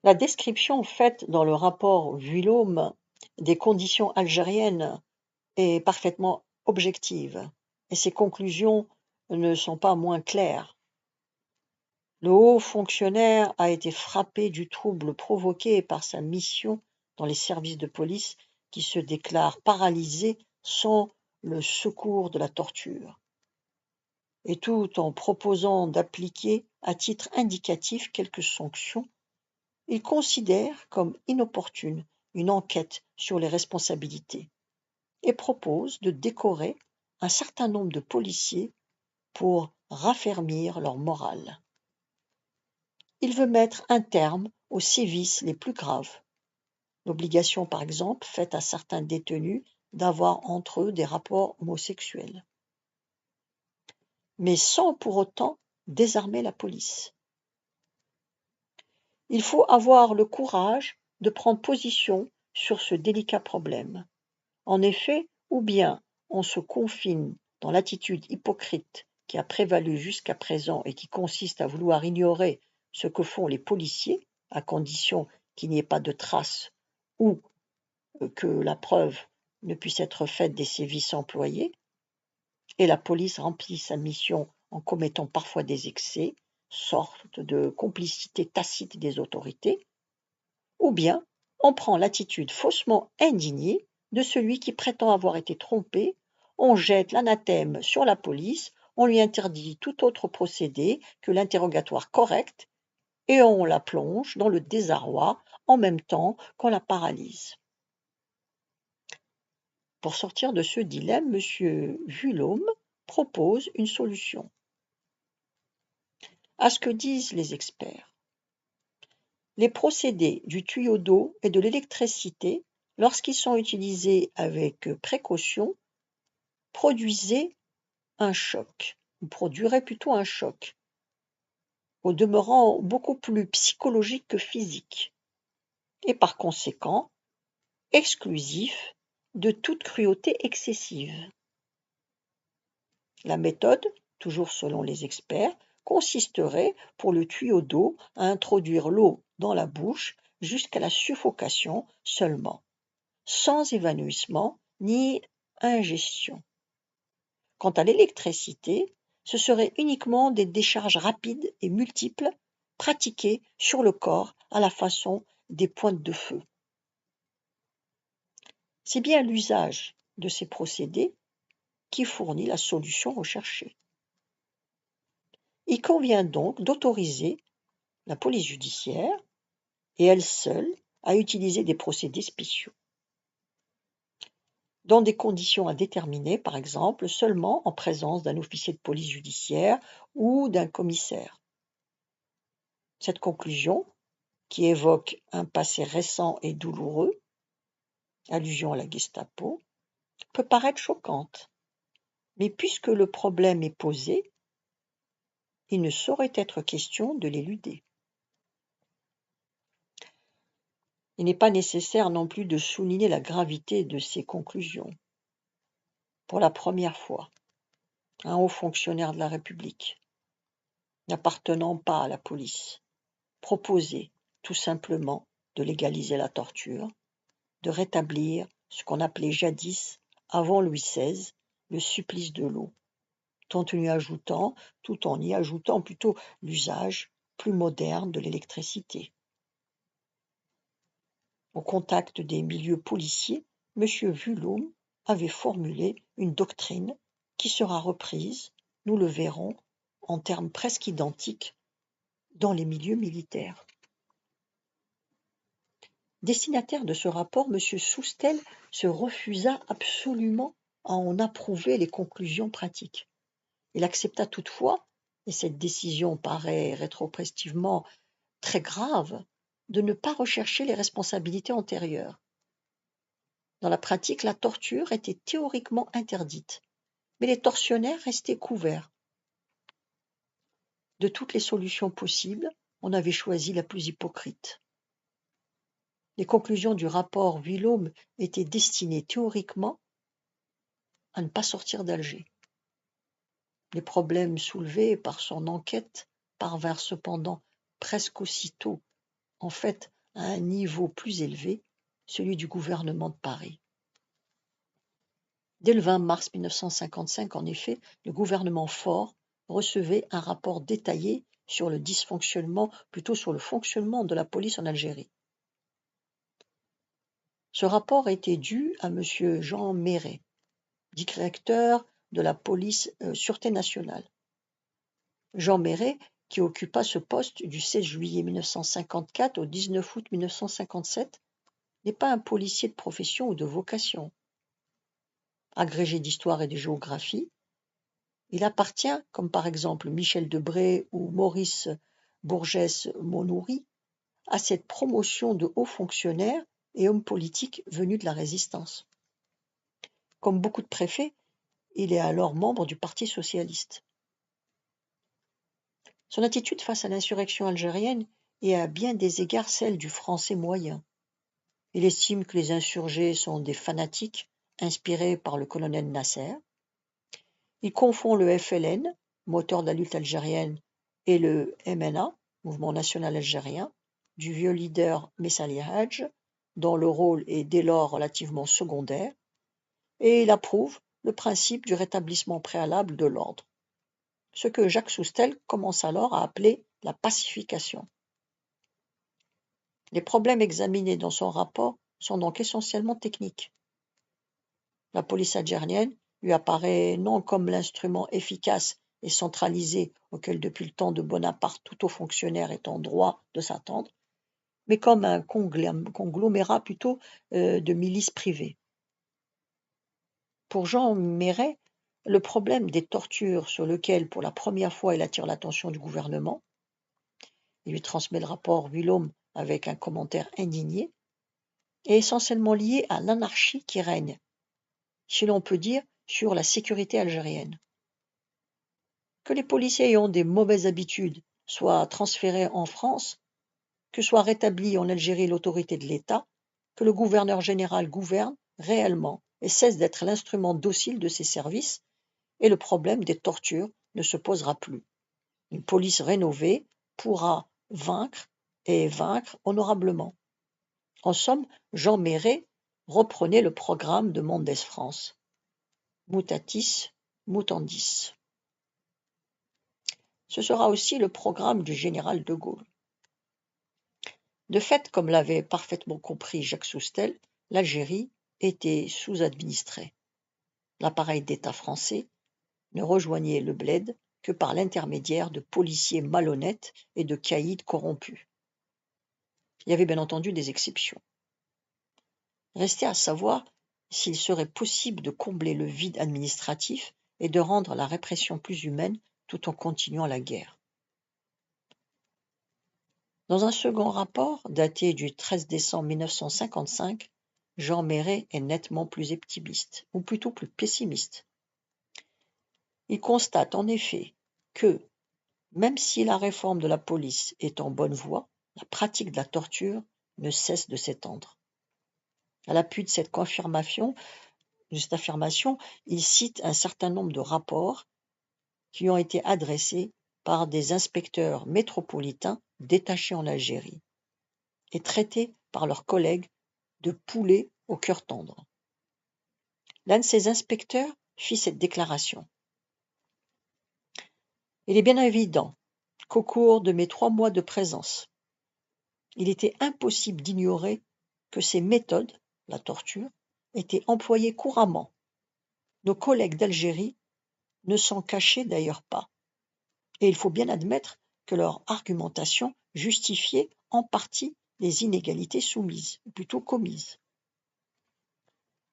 La description faite dans le rapport Vuillaume des conditions algériennes est parfaitement objective, et ses conclusions ne sont pas moins claires. Le haut fonctionnaire a été frappé du trouble provoqué par sa mission dans les services de police qui se déclarent paralysés sans le secours de la torture, et tout en proposant d'appliquer à titre indicatif quelques sanctions, il considère comme inopportune une enquête sur les responsabilités et propose de décorer un certain nombre de policiers pour raffermir leur morale. Il veut mettre un terme aux sévices les plus graves, l'obligation par exemple faite à certains détenus d'avoir entre eux des rapports homosexuels, mais sans pour autant désarmer la police. Il faut avoir le courage de prendre position sur ce délicat problème. En effet, ou bien on se confine dans l'attitude hypocrite qui a prévalu jusqu'à présent et qui consiste à vouloir ignorer ce que font les policiers, à condition qu'il n'y ait pas de traces ou que la preuve ne puisse être faite des sévices employés, et la police remplit sa mission en commettant parfois des excès, sorte de complicité tacite des autorités, ou bien on prend l'attitude faussement indignée de celui qui prétend avoir été trompé, on jette l'anathème sur la police, on lui interdit tout autre procédé que l'interrogatoire correct, et on la plonge dans le désarroi en même temps qu'on la paralyse. Pour sortir de ce dilemme, M. Vuillaume propose une solution. À ce que disent les experts, les procédés du tuyau d'eau et de l'électricité, lorsqu'ils sont utilisés avec précaution, produiraient plutôt un choc, au demeurant beaucoup plus psychologique que physique, et par conséquent exclusif de toute cruauté excessive. La méthode, toujours selon les experts, consisterait pour le tuyau d'eau à introduire l'eau dans la bouche jusqu'à la suffocation seulement, sans évanouissement ni ingestion. Quant à l'électricité, ce serait uniquement des décharges rapides et multiples pratiquées sur le corps à la façon des pointes de feu. C'est bien l'usage de ces procédés qui fournit la solution recherchée. Il convient donc d'autoriser la police judiciaire, et elle seule, à utiliser des procédés spéciaux, dans des conditions à déterminer, par exemple, seulement en présence d'un officier de police judiciaire ou d'un commissaire. Cette conclusion, qui évoque un passé récent et douloureux, allusion à la Gestapo, peut paraître choquante, mais puisque le problème est posé, il ne saurait être question de l'éluder. Il n'est pas nécessaire non plus de souligner la gravité de ces conclusions. Pour la première fois, un haut fonctionnaire de la République, n'appartenant pas à la police, proposait tout simplement de légaliser la torture, de rétablir ce qu'on appelait jadis, avant Louis XVI, le supplice de l'eau, tout en y ajoutant plutôt l'usage plus moderne de l'électricité. Au contact des milieux policiers, M. Vuillaume avait formulé une doctrine qui sera reprise, nous le verrons, en termes presque identiques dans les milieux militaires. Destinataire de ce rapport, M. Soustelle se refusa absolument à en approuver les conclusions pratiques. Il accepta toutefois, et cette décision paraît rétrospectivement très grave, de ne pas rechercher les responsabilités antérieures. Dans la pratique, la torture était théoriquement interdite, mais les tortionnaires restaient couverts. De toutes les solutions possibles, on avait choisi la plus hypocrite. Les conclusions du rapport Vuillaume étaient destinées théoriquement à ne pas sortir d'Alger. Les problèmes soulevés par son enquête parvinrent cependant presque aussitôt, en fait, à un niveau plus élevé, celui du gouvernement de Paris. Dès le 20 mars 1955, en effet, le gouvernement Faure recevait un rapport détaillé sur le fonctionnement de la police en Algérie. Ce rapport était dû à M. Jean Méret, directeur de la police Sûreté nationale. Jean Méret, qui occupa ce poste du 16 juillet 1954 au 19 août 1957, n'est pas un policier de profession ou de vocation. Agrégé d'histoire et de géographie, il appartient, comme par exemple Michel Debré ou Maurice Bourgès-Monoury, à cette promotion de hauts fonctionnaires et hommes politiques venus de la résistance. Comme beaucoup de préfets, il est alors membre du Parti socialiste. Son attitude face à l'insurrection algérienne est à bien des égards celle du Français moyen. Il estime que les insurgés sont des fanatiques inspirés par le colonel Nasser. Il confond le FLN, moteur de la lutte algérienne, et le MNA, Mouvement national algérien, du vieux leader Messali Hadj, dont le rôle est dès lors relativement secondaire, et il approuve le principe du rétablissement préalable de l'ordre, ce que Jacques Soustelle commence alors à appeler la pacification. Les problèmes examinés dans son rapport sont donc essentiellement techniques. La police algérienne lui apparaît non comme l'instrument efficace et centralisé auquel depuis le temps de Bonaparte tout haut fonctionnaire est en droit de s'attendre, mais comme un conglomérat plutôt de milices privées. Pour Jean Méret, le problème des tortures sur lequel pour la première fois il attire l'attention du gouvernement, il lui transmet le rapport Vuillaume avec un commentaire indigné, est essentiellement lié à l'anarchie qui règne, si l'on peut dire, sur la sécurité algérienne. Que les policiers ayant des mauvaises habitudes soient transférés en France, que soit rétablie en Algérie l'autorité de l'État, que le gouverneur général gouverne réellement et cesse d'être l'instrument docile de ses services, et le problème des tortures ne se posera plus. Une police rénovée pourra vaincre et vaincre honorablement. En somme, Jean Méret reprenait le programme de Mendès France. Mutatis mutandis. Ce sera aussi le programme du général de Gaulle. De fait, comme l'avait parfaitement compris Jacques Soustelle, l'Algérie était sous-administrée. L'appareil d'État français ne rejoignait le bled que par l'intermédiaire de policiers malhonnêtes et de caïds corrompus. Il y avait bien entendu des exceptions. Restait à savoir s'il serait possible de combler le vide administratif et de rendre la répression plus humaine tout en continuant la guerre. Dans un second rapport, daté du 13 décembre 1955, Jean Méret est nettement plus optimiste, ou plutôt plus pessimiste. Il constate en effet que, même si la réforme de la police est en bonne voie, la pratique de la torture ne cesse de s'étendre. À l'appui de cette affirmation, il cite un certain nombre de rapports qui ont été adressés par des inspecteurs métropolitains détachés en Algérie et traités par leurs collègues de poulets au cœur tendre. L'un de ces inspecteurs fit cette déclaration. Il est bien évident qu'au cours de mes 3 mois de présence, il était impossible d'ignorer que ces méthodes, la torture, étaient employées couramment. Nos collègues d'Algérie ne s'en cachaient d'ailleurs pas, et il faut bien admettre que leur argumentation justifiait en partie les inégalités soumises, ou plutôt commises.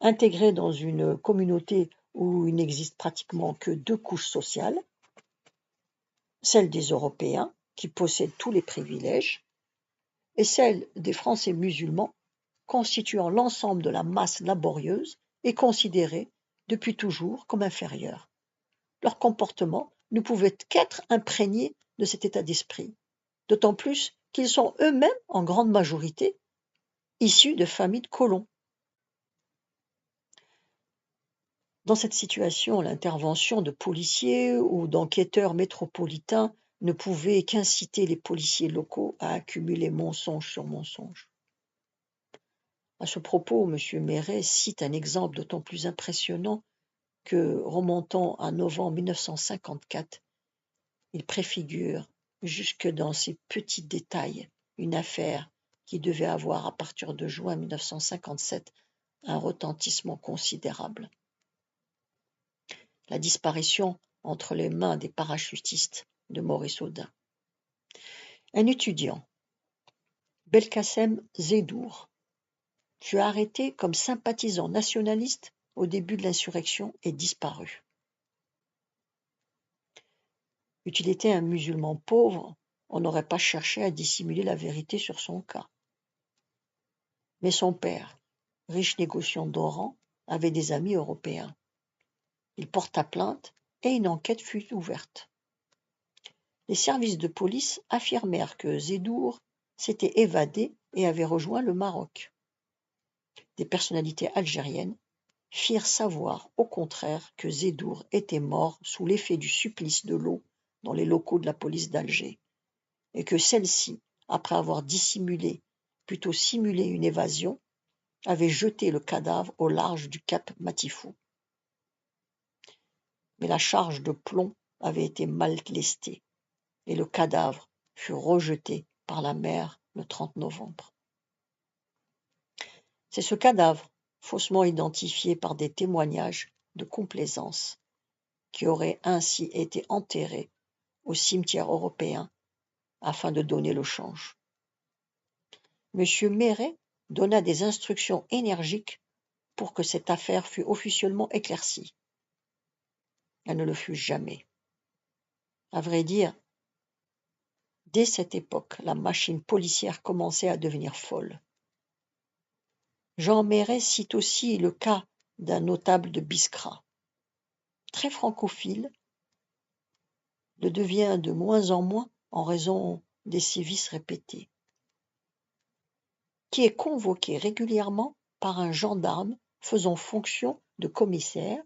Intégrés dans une communauté où il n'existe pratiquement que 2 couches sociales, celle des Européens, qui possèdent tous les privilèges, et celle des Français musulmans, constituant l'ensemble de la masse laborieuse et considérée depuis toujours comme inférieure. Leur comportement ne pouvait qu'être imprégné de cet état d'esprit, d'autant plus qu'ils sont eux-mêmes, en grande majorité, issus de familles de colons. Dans cette situation, l'intervention de policiers ou d'enquêteurs métropolitains ne pouvait qu'inciter les policiers locaux à accumuler mensonge sur mensonge. À ce propos, M. Méret cite un exemple d'autant plus impressionnant que, remontant à novembre 1954, il préfigure, jusque dans ses petits détails, une affaire qui devait avoir, à partir de juin 1957, un retentissement considérable. La disparition entre les mains des parachutistes de Maurice Audin. Un étudiant, Belkacem Zedour, fut arrêté comme sympathisant nationaliste au début de l'insurrection et disparu. Eût-il été un musulman pauvre, on n'aurait pas cherché à dissimuler la vérité sur son cas. Mais son père, riche négociant d'Oran, avait des amis européens. Il porta plainte et une enquête fut ouverte. Les services de police affirmèrent que Zedour s'était évadé et avait rejoint le Maroc. Des personnalités algériennes firent savoir au contraire que Zedour était mort sous l'effet du supplice de l'eau dans les locaux de la police d'Alger, et que celle-ci, après avoir plutôt simulé une évasion, avait jeté le cadavre au large du cap Matifou. Mais la charge de plomb avait été mal lestée, et le cadavre fut rejeté par la mer le 30 novembre. C'est ce cadavre, faussement identifié par des témoignages de complaisance, qui aurait ainsi été enterré au cimetière européen afin de donner le change. M. Méret donna des instructions énergiques pour que cette affaire fût officiellement éclaircie. Elle ne le fut jamais. À vrai dire, dès cette époque, la machine policière commençait à devenir folle. Jean Méret cite aussi le cas d'un notable de Biskra. Très francophile, le devient de moins en moins en raison des sévices répétés, qui est convoqué régulièrement par un gendarme faisant fonction de commissaire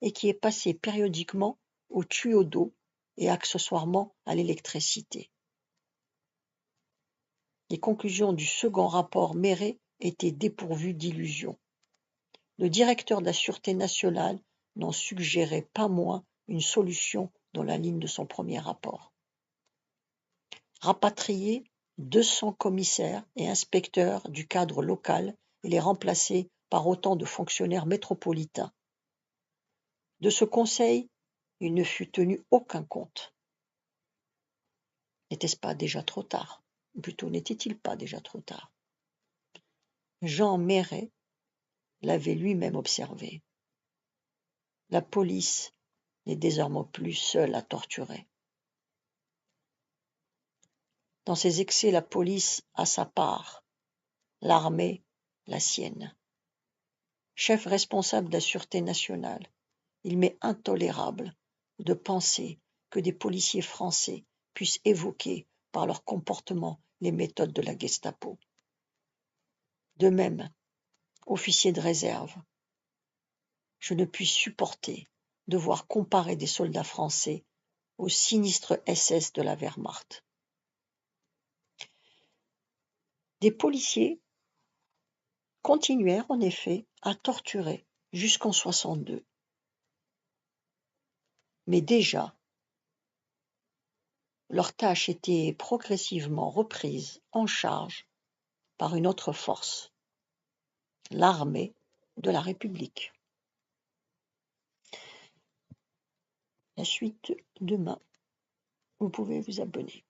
et qui est passé périodiquement au tuyau d'eau et accessoirement à l'électricité. Les conclusions du second rapport Méret étaient dépourvues d'illusions. Le directeur de la Sûreté nationale n'en suggérait pas moins une solution dans la ligne de son premier rapport. Rapatrier 200 commissaires et inspecteurs du cadre local et les remplacer par autant de fonctionnaires métropolitains. De ce conseil, il ne fut tenu aucun compte. N'était-ce pas déjà trop tard? Ou plutôt, n'était-il pas déjà trop tard? Jean Méret l'avait lui-même observé. La police n'est désormais plus seule à torturer. Dans ses excès, la police a sa part, l'armée la sienne. Chef responsable de la Sûreté nationale, il m'est intolérable de penser que des policiers français puissent évoquer par leur comportement les méthodes de la Gestapo. De même, officier de réserve, je ne puis supporter de voir comparer des soldats français aux sinistres SS de la Wehrmacht. Des policiers continuèrent en effet à torturer jusqu'en 62. Mais déjà, leur tâche était progressivement reprise en charge par une autre force, l'armée de la République. La suite demain. Vous pouvez vous abonner.